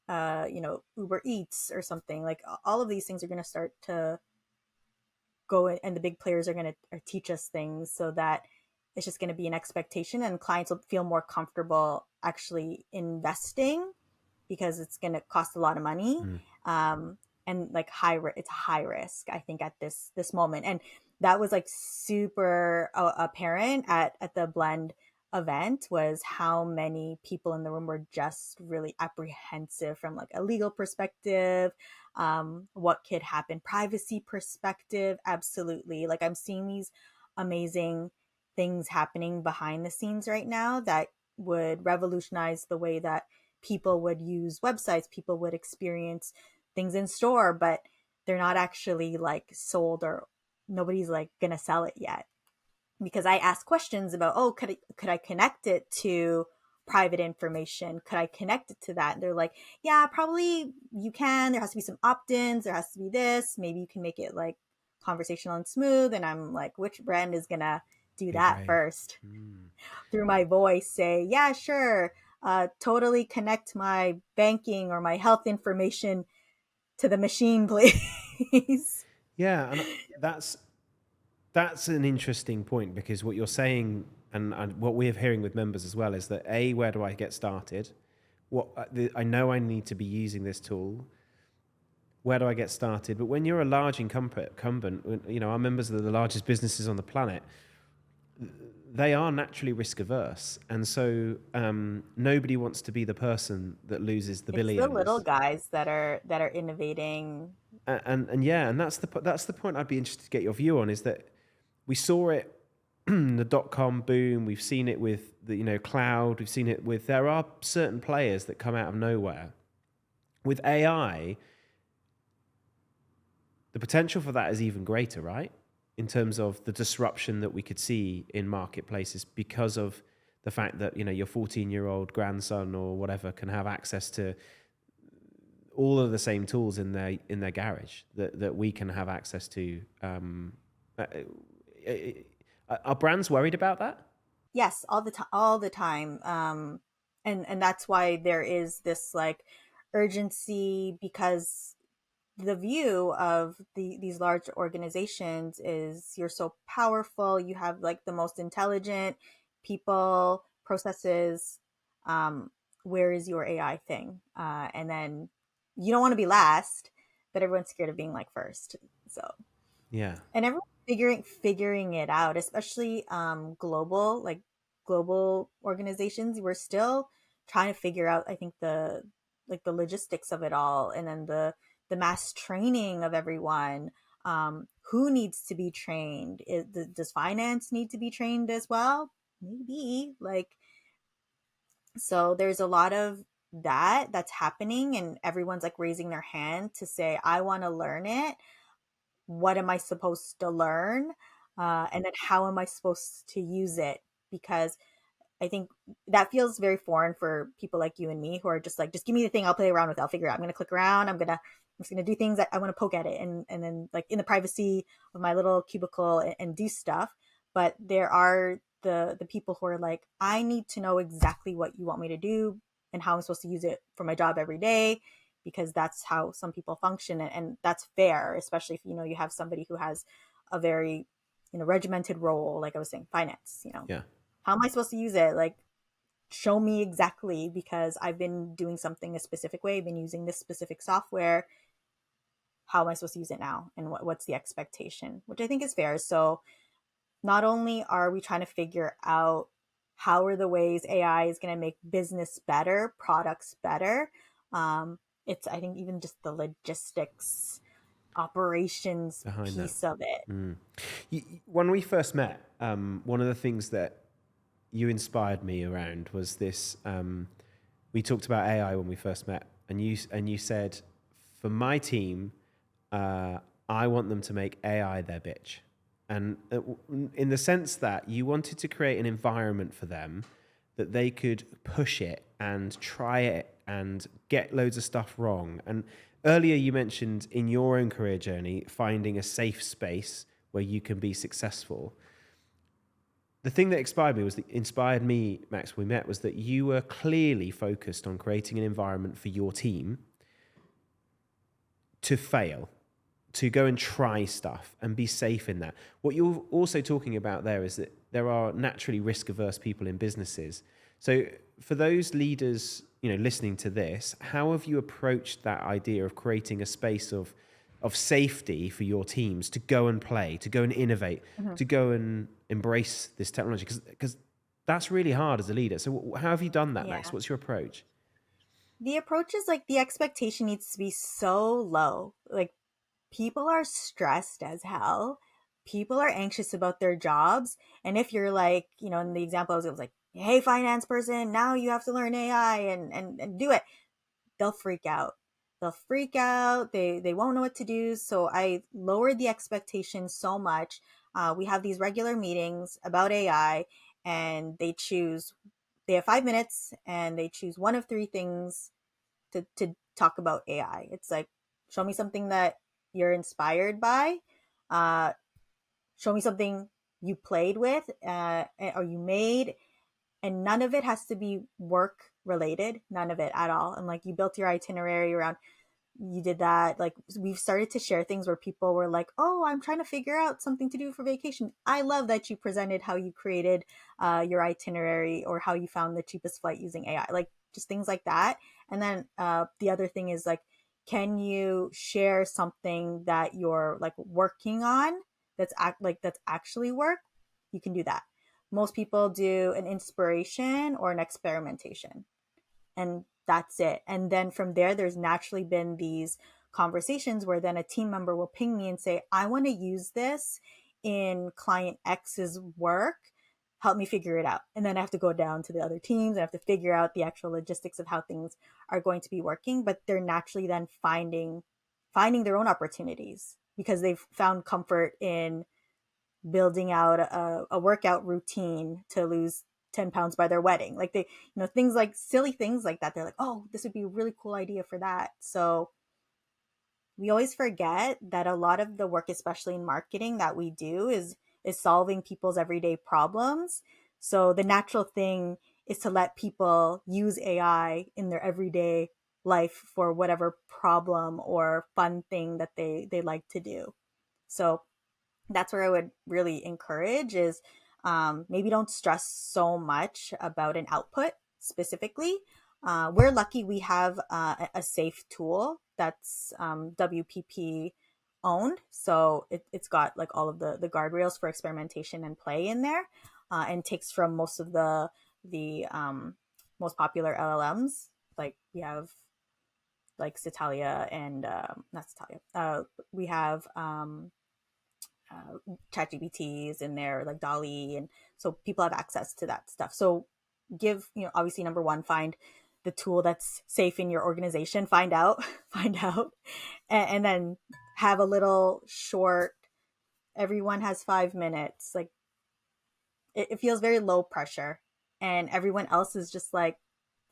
Uber Eats or something. Like all of these things are going to start to go in, and the big players are going to teach us things, so that it's just going to be an expectation, and clients will feel more comfortable actually investing, because it's going to cost a lot of money. Mm. um, and like it's high risk, I think, at this moment. And that was like super apparent at the Blend event, was how many people in the room were just really apprehensive from like a legal perspective, what could happen, privacy perspective. Absolutely, like I'm seeing these amazing things happening behind the scenes right now that would revolutionize the way that people would use websites, people would experience things in store, but they're not actually like sold, or nobody's like gonna sell it yet. Because I asked questions about, oh, could I connect it to private information? Could I connect it to that? And they're like, yeah, probably you can. There has to be some opt-ins. There has to be this. Maybe you can make it like conversational and smooth. And I'm like, which brand is gonna do Be that brave. first? Mm. Through my voice, say, yeah, sure. Totally connect my banking or my health information to the machine, please. Yeah, and that's an interesting point, because what you're saying, and what we're hearing with members as well, is that where do I get started? I know I need to be using this tool. Where do I get started? But when you're a large incumbent, our members are the largest businesses on the planet. They are naturally risk averse, and so nobody wants to be the person that loses the It's the little billions. guys that are innovating. And yeah, and that's the point I'd be interested to get your view on, is that we saw it the dot-com boom. We've seen it with the cloud. We've seen it with, there are certain players that come out of nowhere. With AI, the potential for that is even greater, right? In terms of the disruption that we could see in marketplaces, because of the fact that your 14-year-old grandson or whatever can have access to all of the same tools in their garage that we can have access to. Uh, are brands worried about that? Yes, all the time. And that's why there is this like urgency, because the view of these large organizations is, you're so powerful, you have like the most intelligent people, processes. um where is your AI thing? And then you don't want to be last, but everyone's scared of being like first. So Yeah. and everyone's figuring it out, especially global organizations. We're still trying to figure out, I think, the logistics of it all, and then the mass training of everyone. Who needs to be trained? Does finance need to be trained as well? Maybe. So there's a lot of that's happening, and everyone's like raising their hand to say, I want to learn it. What am I supposed to learn? And then how am I supposed to use it? Because I think that feels very foreign for people like you and me, who are just like, just give me the thing, I'll play around with it, I'll figure it out. I'm gonna click around, I'm just gonna do things that I want to poke at it, and then like in the privacy of my little cubicle, and do stuff. But there are the people who are like, I need to know exactly what you want me to do and how I'm supposed to use it for my job every day, because that's how some people function, and that's fair, especially if you have somebody who has a very regimented role, like I was saying, finance. Yeah. How am I supposed to use it? Like, show me exactly, because I've been doing something a specific way, I've been using this specific software. How am I supposed to use it now? And what's the expectation? Which I think is fair. So not only are we trying to figure out how are the ways AI is going to make business better, products better, it's, I think, even just the logistics, operations Behind that. piece of it. When we first met, one of the things that you inspired me around was this. We talked about AI when we first met, and you said, for my team, I want them to make AI their bitch, and in the sense that you wanted to create an environment for them that they could push it and try it and get loads of stuff wrong. And earlier you mentioned in your own career journey finding a safe space where you can be successful. The thing that inspired me, Max, when we met, was that you were clearly focused on creating an environment for your team to fail, to go and try stuff and be safe in that. What you're also talking about there is that there are naturally risk-averse people in businesses. So for those leaders, listening to this, how have you approached that idea of creating a space of safety for your teams to go and play, to go and innovate, Mhm. to go and embrace this technology? Because that's really hard as a leader. So how have you done that, Max? Yeah. What's your approach? The approach is like, the expectation needs to be so low. Like, people are stressed as hell. People are anxious about their jobs. And if you're like, in the example, it was like, hey, finance person, now you have to learn AI and do it. They'll freak out. They'll freak out. They won't know what to do. So I lowered the expectation so much. We have these regular meetings about AI, and they have 5 minutes, and they choose one of three things to talk about AI. It's like, show me something that you're inspired by, uh, show me something you played with, or you made, and none of it has to be work related, none of it at all. And like, you built your itinerary around, you did that. Like, we've started to share things where people were like, oh, I'm trying to figure out something to do for vacation. I love that you presented how you created your itinerary, or how you found the cheapest flight using AI, like just things like that. And then the other thing is like, can you share something that you're like working on that's actually work? You can do that. Most people do an inspiration or an experimentation, and that's it. And then from there, there's naturally been these conversations where then a team member will ping me and say, I want to use this in client X's work, help me figure it out. And then I have to go down to the other teams, I have to figure out the actual logistics of how things are going to be working. But they're naturally then finding their own opportunities, because they've found comfort in building out a workout routine to lose 10 pounds by their wedding. Like, things like silly things like that. They're like, oh, this would be a really cool idea for that. So we always forget that a lot of the work, especially in marketing, that we do is solving people's everyday problems. So the natural thing is to let people use AI in their everyday life for whatever problem or fun thing that they like to do. So that's where I would really encourage is, maybe don't stress so much about an output specifically. We're lucky we have a safe tool that's WPP owned. So it's got like all of the guardrails for experimentation and play in there, and takes from most of the most popular LLMs. Like we have like Citalia and not Citalia. We have ChatGPTs in there, like Dolly, and so people have access to that stuff. So give, obviously number one, find the tool that's safe in your organization. Find out, find out, and then have a little short. Everyone has 5 minutes. Like it feels very low pressure, and everyone else is just like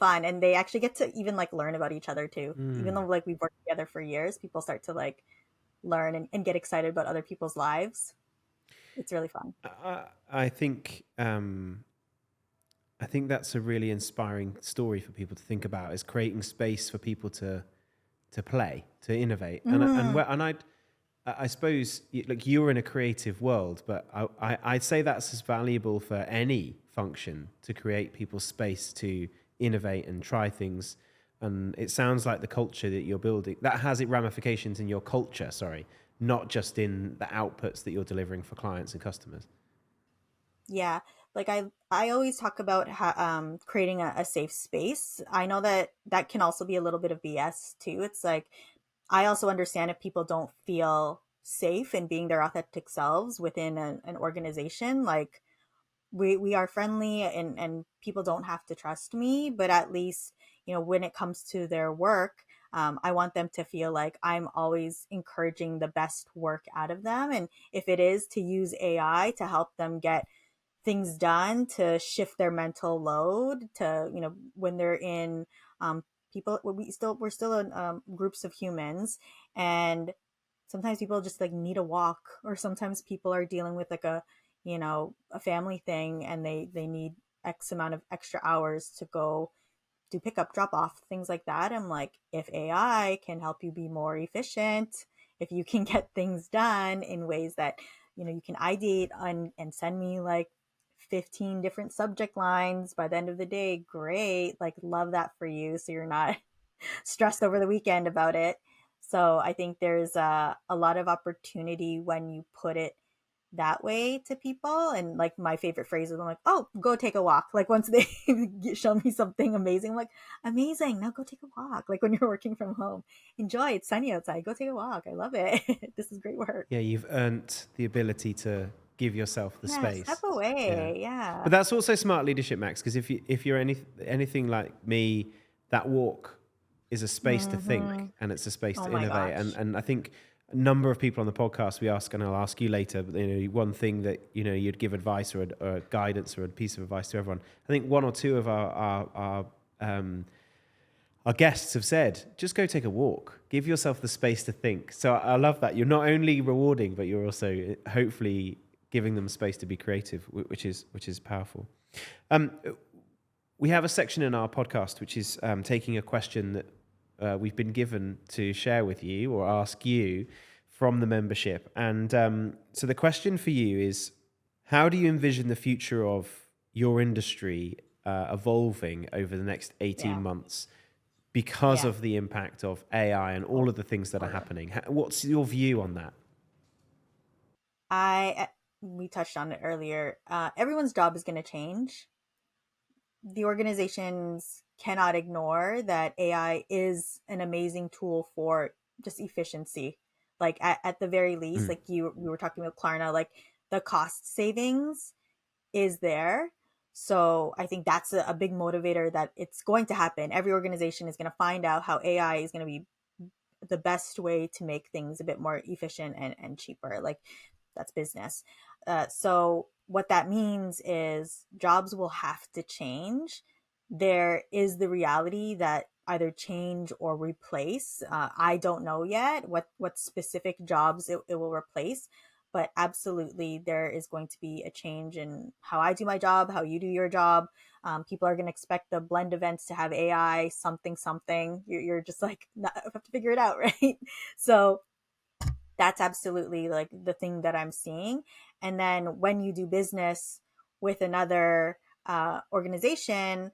fun, and they actually get to even like learn about each other too. Even though like we've worked together for years, people start to like learn and get excited about other people's lives. It's really fun. I think I think that's a really inspiring story for people to think about, is creating space for people to play, to innovate. I suppose, like, you're in a creative world, but I'd say that's as valuable for any function, to create people's space to innovate and try things. And it sounds like the culture that you're building, that has its ramifications in your culture, sorry, not just in the outputs that you're delivering for clients and customers. Yeah, like I always talk about creating a safe space. I know that that can also be a little bit of BS too. It's like I also understand if people don't feel safe in being their authentic selves within an organization. Like we are friendly, and people don't have to trust me, but at least, when it comes to their work, I want them to feel like I'm always encouraging the best work out of them. And if it is to use AI to help them get things done, to shift their mental load, to, when they're in, people, we're still in groups of humans, and sometimes people just like need a walk, or sometimes people are dealing with like a family thing, and they need X amount of extra hours to go do pickup, drop off, things like that. I'm like, if AI can help you be more efficient, if you can get things done in ways that, you can ideate and send me like 15 different subject lines by the end of the day, great. Like, love that for you. So you're not stressed over the weekend about it. So I think there's a lot of opportunity when you put it that way to people. And like my favorite phrase is, I'm like, oh, go take a walk. Like once they show me something amazing, I'm like, amazing, now go take a walk. Like when you're working from home, enjoy, it's sunny outside, go take a walk, I love it. This is great work. Yeah, you've earned the ability to give yourself the Yeah, step space. Yeah. away. Yeah. But that's also smart leadership, Max, because if you're anything like me, that walk is a space to Mm-hmm. think, and it's a space Oh to my innovate. gosh. And I think a number of people on the podcast we ask, and I'll ask you later, but one thing that you'd give advice or a guidance or a piece of advice to everyone. I think one or two of our guests have said, just go take a walk, give yourself the space to think. So I love that. You're not only rewarding, but you're also hopefully giving them space to be creative, which is powerful. We have a section in our podcast which is taking a question that we've been given to share with you or ask you from the membership. And so the question for you is, how do you envision the future of your industry evolving over the next 18 Yeah. months because Yeah. of the impact of AI and all of the things that are happening? What's your view on that? We touched on it earlier. Everyone's job is going to change. The organizations cannot ignore that AI is an amazing tool for just efficiency. Like at the very least, Mm. like we were talking about Klarna, like the cost savings is there. So I think that's a big motivator, that it's going to happen. Every organization is going to find out how AI is going to be the best way to make things a bit more efficient and cheaper. Like that's business. So what that means is jobs will have to change. There is the reality that either change or replace. I don't know yet what specific jobs it will replace, but absolutely there is going to be a change in how I do my job, how you do your job. People are going to expect the blend events to have AI something something. You're just like, I have to figure it out, right? So that's absolutely like the thing that I'm seeing. And then when you do business with another organization,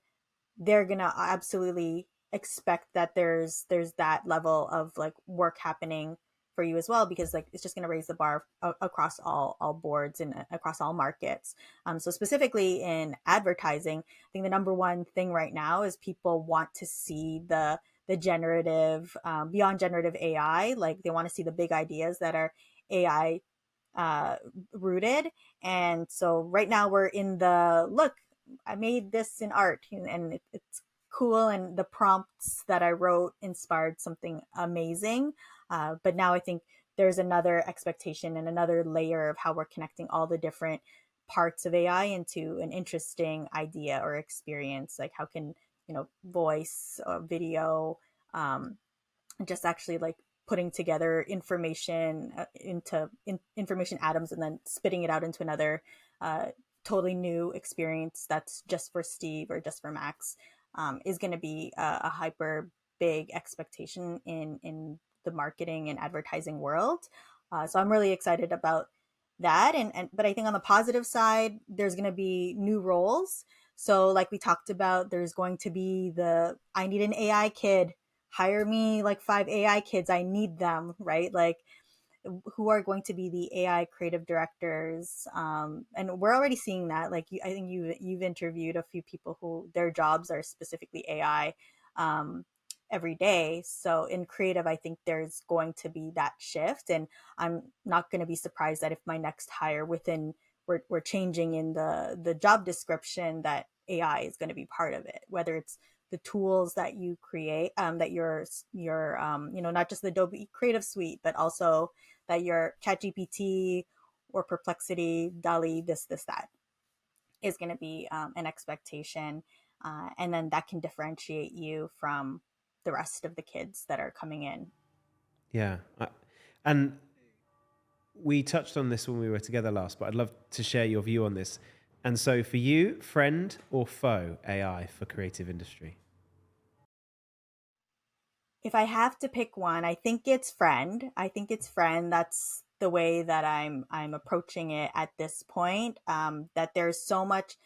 they're gonna absolutely expect that there's that level of like work happening for you as well, because like it's just going to raise the bar across all boards and across all markets. So specifically in advertising, I think the number one thing right now is people want to see the generative, beyond generative AI. Like they want to see the big ideas that are AI uh, rooted. And so right now we're in the look, I made this in art, and it's cool. And the prompts that I wrote inspired something amazing. But now I think there's another expectation and another layer of how we're connecting all the different parts of AI into an interesting idea or experience. Like how can, voice, video, um, just actually like putting together information information atoms and then spitting it out into another uh, totally new experience that's just for Steve or just for Max, is going to be a hyper big expectation in the marketing and advertising world. So I'm really excited about that. And but I think on the positive side, there's going to be new roles. So like we talked about, there's going to be I need an AI kid, hire me like 5 AI kids. I need them, right? Like who are going to be the AI creative directors. And we're already seeing that. Like I think you've interviewed a few people who their jobs are specifically AI every day. So in creative, I think there's going to be that shift. And I'm not going to be surprised that if my next hire we're changing in the job description, that AI is going to be part of it, whether it's the tools that you create, that your not just the Adobe Creative Suite, but also that your ChatGPT or Perplexity, DALL-E, this that is going to be an expectation, and then that can differentiate you from the rest of the kids that are coming in. Yeah. And we touched on this when we were together last, but I'd love to share your view on this. And so for you, friend or foe AI for creative industry? If I have to pick one, I think it's friend. I think it's friend. That's the way that I'm approaching it at this point. That there's so much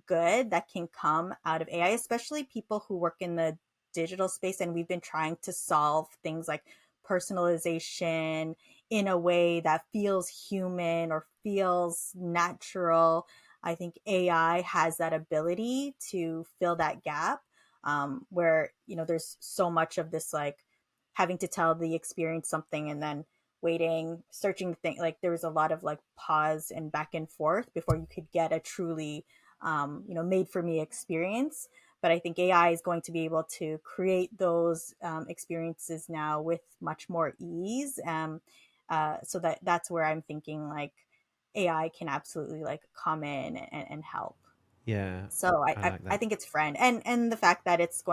good that can come out of AI, especially people who work in the digital space. And we've been trying to solve things like personalization in a way that feels human or feels natural. I think AI has that ability to fill that gap, where there's so much of this like having to tell the experience something and then waiting, searching the thing. Like there was a lot of like pause and back and forth before you could get a truly made for me experience. But I think AI is going to be able to create those experiences now with much more ease. So that's where I'm thinking like AI can absolutely like come in and help. Yeah, So I I, like I that. think it's friend, and the fact that it's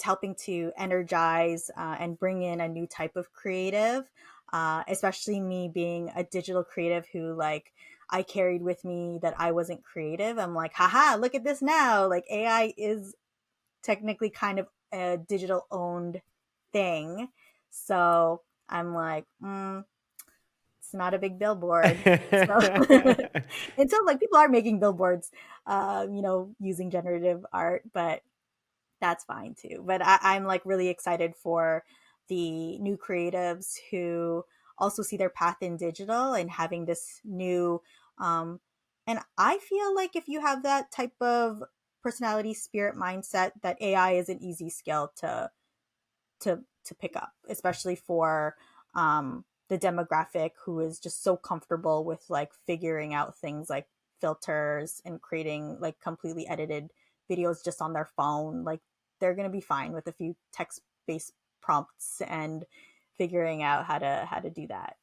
helping to energize and bring in a new type of creative, especially me being a digital creative who like I carried with me that I wasn't creative. I'm like, haha, look at this now. Like AI is technically kind of a digital owned thing. So I'm like, it's not a big billboard. So until like people are making billboards, using generative art, but that's fine too. But I'm like really excited for the new creatives who also see their path in digital and having this new, and I feel like if you have that type of personality, spirit, mindset, that AI is an easy skill to pick up, especially for the demographic who is just so comfortable with like figuring out things like filters and creating like completely edited videos just on their phone. Like they're going to be fine with a few text-based prompts and figuring out how to do that.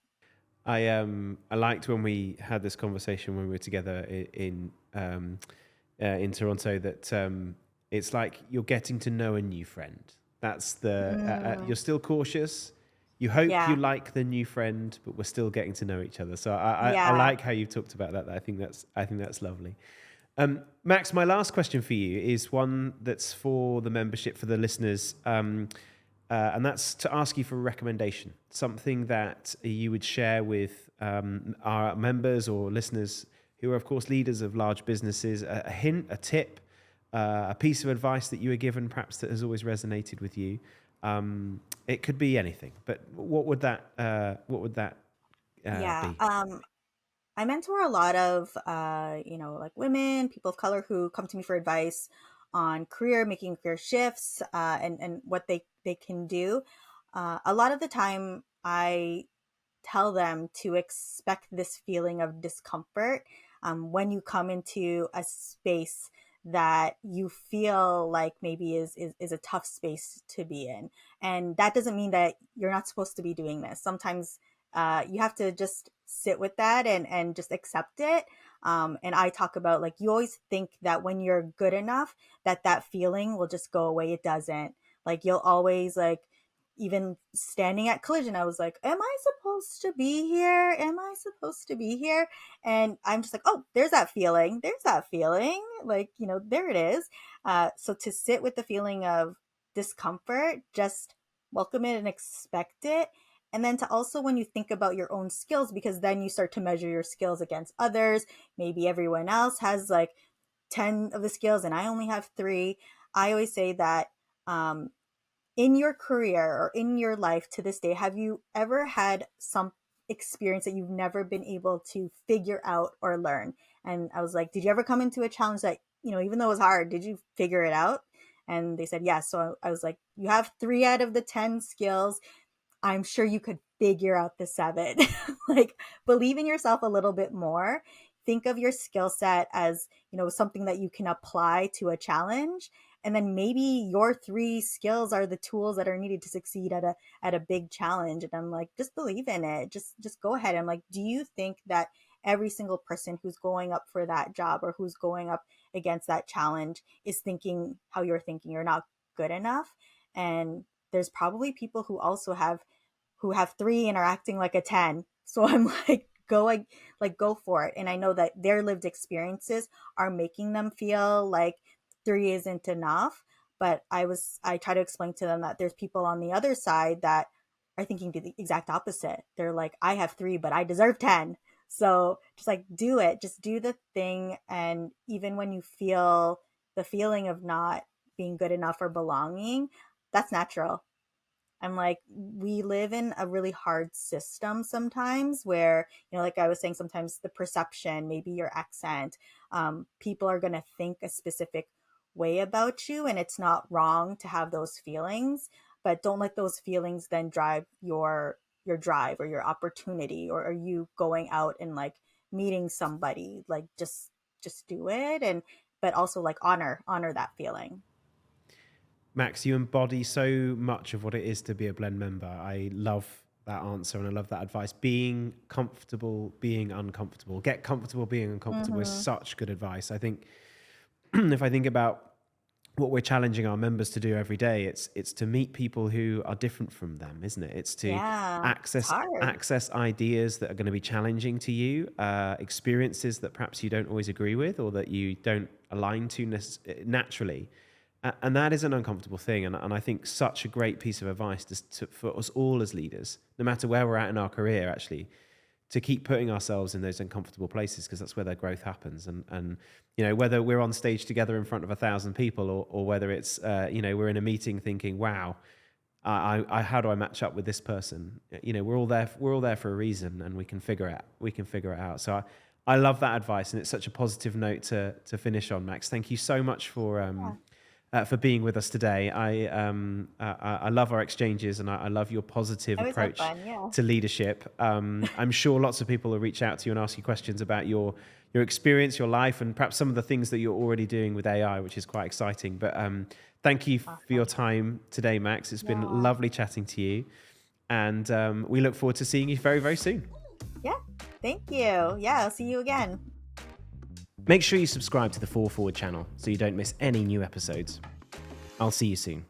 I liked when we had this conversation when we were together in Toronto that it's like you're getting to know a new friend. That's you're still cautious. You hope you Yeah. like the new friend, but we're still getting to know each other. So I Yeah. like how you talked about that. I think that's lovely. Max, my last question for you is one that's for the membership, for the listeners, and that's to ask you for a recommendation, something that you would share with our members or listeners who are, of course, leaders of large businesses, a hint, a tip, a piece of advice that you were given, perhaps that has always resonated with you. It could be anything, but what would that Yeah. be? I mentor a lot of, like women, people of color who come to me for advice on making career shifts, and what they can do. A lot of the time, I tell them to expect this feeling of discomfort when you come into a space that you feel like maybe is a tough space to be in. And that doesn't mean that you're not supposed to be doing this. Sometimes you have to just sit with that and just accept it. And I talk about, like, you always think that when you're good enough, that feeling will just go away. It doesn't. Like, you'll always, like, even standing at collision, I was like, am I supposed to be here? Am I supposed to be here? And I'm just like, oh, there's that feeling. There's that feeling. Like, there it is. So to sit with the feeling of discomfort, just welcome it and expect it. And then to also, when you think about your own skills, because then you start to measure your skills against others. Maybe everyone else has like 10 of the skills and I only have 3. I always say that, in your career or in your life to this day, have you ever had some experience that you've never been able to figure out or learn? And I was like, did you ever come into a challenge that, even though it was hard, did you figure it out? And they said, yes. So I was like, you have 3 out of the 10 skills. I'm sure you could figure out the 7. Like, believe in yourself a little bit more. Think of your skill set as, something that you can apply to a challenge. And then maybe your 3 skills are the tools that are needed to succeed at a big challenge. And I'm like, just believe in it. Just go ahead. I'm like, do you think that every single person who's going up for that job or who's going up against that challenge is thinking how you're thinking? You're not good enough. And there's probably people who also have 3 and are acting like a 10. So I'm like, go for it. And I know that their lived experiences are making them feel like 3 isn't enough. But I try to explain to them that there's people on the other side that are thinking the exact opposite. They're like, I have 3, but I deserve 10. So just like, do it, just do the thing. And even when you feel the feeling of not being good enough or belonging, that's natural. I'm like, we live in a really hard system sometimes where, like I was saying, sometimes the perception, maybe your accent, people are going to think a specific way about you. And it's not wrong to have those feelings, but don't let those feelings then drive your drive or your opportunity, or are you going out and like meeting somebody. Like, just do it. But also like honor that feeling. Max, you embody so much of what it is to be a Blend member. I love that answer and I love that advice. Being comfortable, being uncomfortable. Get comfortable being uncomfortable is Mm-hmm. such good advice. I think if I think about what we're challenging our members to do every day, it's to meet people who are different from them, isn't it? It's to Yeah, it's access hard. access ideas that are going to be challenging to you, experiences that perhaps you don't always agree with or that you don't align to naturally. And that is an uncomfortable thing. And I think such a great piece of advice for us all as leaders, no matter where we're at in our career, actually, to keep putting ourselves in those uncomfortable places, because that's where their growth happens. And whether we're on stage together in front of 1,000 people or whether it's, we're in a meeting thinking, wow, how do I match up with this person? We're all there for a reason, and we can figure it out. So I love that advice, and it's such a positive note to finish on. Max, thank you so much for being with us today. I love our exchanges, and I love your positive I always have approach fun. Yeah. to leadership. I'm sure lots of people will reach out to you and ask you questions about your experience, your life, and perhaps some of the things that you're already doing with AI, which is quite exciting. But thank you for your Awesome. time today, Max. It's been Yeah. lovely chatting to you, and we look forward to seeing you very, very soon. Yeah. Thank you. Yeah. I'll see you again. Make sure you subscribe to the 4 Forward channel so you don't miss any new episodes. I'll see you soon.